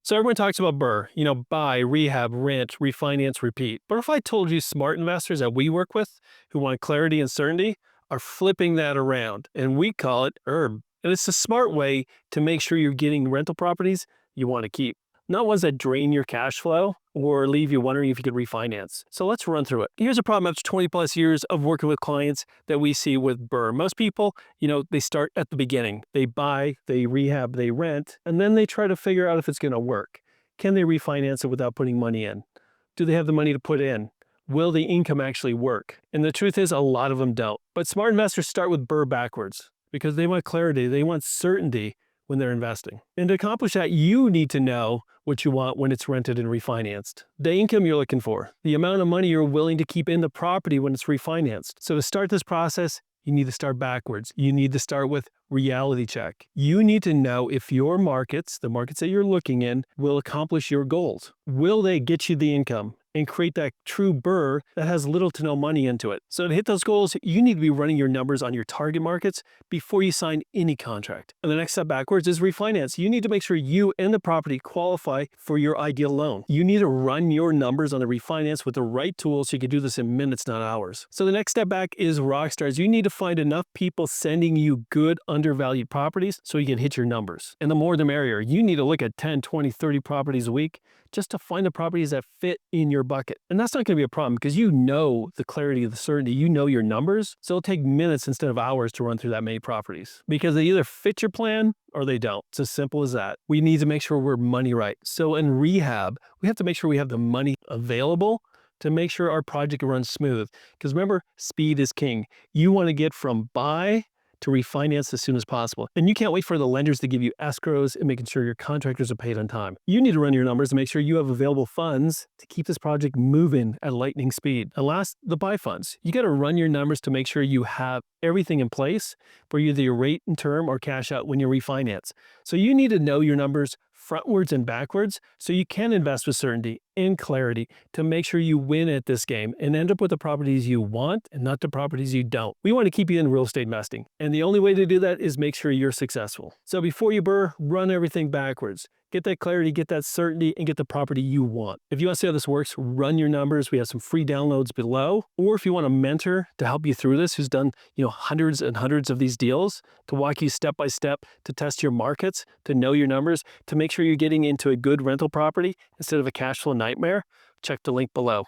So everyone talks about BRRRR, buy, rehab, rent, refinance, repeat. But if I told you smart investors that we work with who want clarity and certainty are flipping that around, and we call it ERB. And it's a smart way to make sure you're getting rental properties you want to keep, not ones that drain your cash flow or leave you wondering if you could refinance. So let's run through it. Here's a problem after 20 plus years of working with clients that we see with BRRRR. Most people, they start at the beginning. They buy, they rehab, they rent, and then they try to figure out if it's going to work. Can they refinance it without putting money in? Do they have the money to put in? Will the income actually work? And the truth is, a lot of them don't. But smart investors start with BRRRR backwards because they want clarity, they want certainty when they're investing. And to accomplish that, you need to know what you want when it's rented and refinanced. The income you're looking for, the amount of money you're willing to keep in the property when it's refinanced. So to start this process, you need to start backwards. You need to start with reality check. You need to know if your markets, the markets that you're looking in, will accomplish your goals. Will they get you the income and create that true BRRRR that has little to no money into it? So to hit those goals, you need to be running your numbers on your target markets before you sign any contract. And the next step backwards is refinance. You need to make sure you and the property qualify for your ideal loan. You need to run your numbers on the refinance with the right tools so you can do this in minutes, not hours. So the next step back is rock stars. You need to find enough people sending you good undervalued properties so you can hit your numbers. And the more the merrier. You need to look at 10, 20, 30 properties a week just to find the properties that fit in your bucket. And that's not going to be a problem because you know the clarity of the certainty, you know your numbers. So it'll take minutes instead of hours to run through that many properties because they either fit your plan or they don't. It's as simple as that. We need to make sure we're money right. So in rehab, we have to make sure we have the money available to make sure our project runs smooth. Because remember, speed is king. You want to get from buy to refinance as soon as possible. And you can't wait for the lenders to give you escrows and making sure your contractors are paid on time. You need to run your numbers to make sure you have available funds to keep this project moving at lightning speed. And last, the buy funds. You got to run your numbers to make sure you have everything in place for either your rate and term or cash out when you refinance. So you need to know your numbers frontwards and backwards so you can invest with certainty and clarity to make sure you win at this game and end up with the properties you want and not the properties you don't. We want to keep you in real estate investing. And the only way to do that is make sure you're successful. So before you BRRRR, run everything backwards. Get that clarity, get that certainty, and get the property you want. If you want to see how this works, run your numbers. We have some free downloads below. Or if you want a mentor to help you through this, who's done hundreds and hundreds of these deals, to walk you step by step, to test your markets, to know your numbers, to make sure you're getting into a good rental property instead of a cash flow nightmare, check the link below.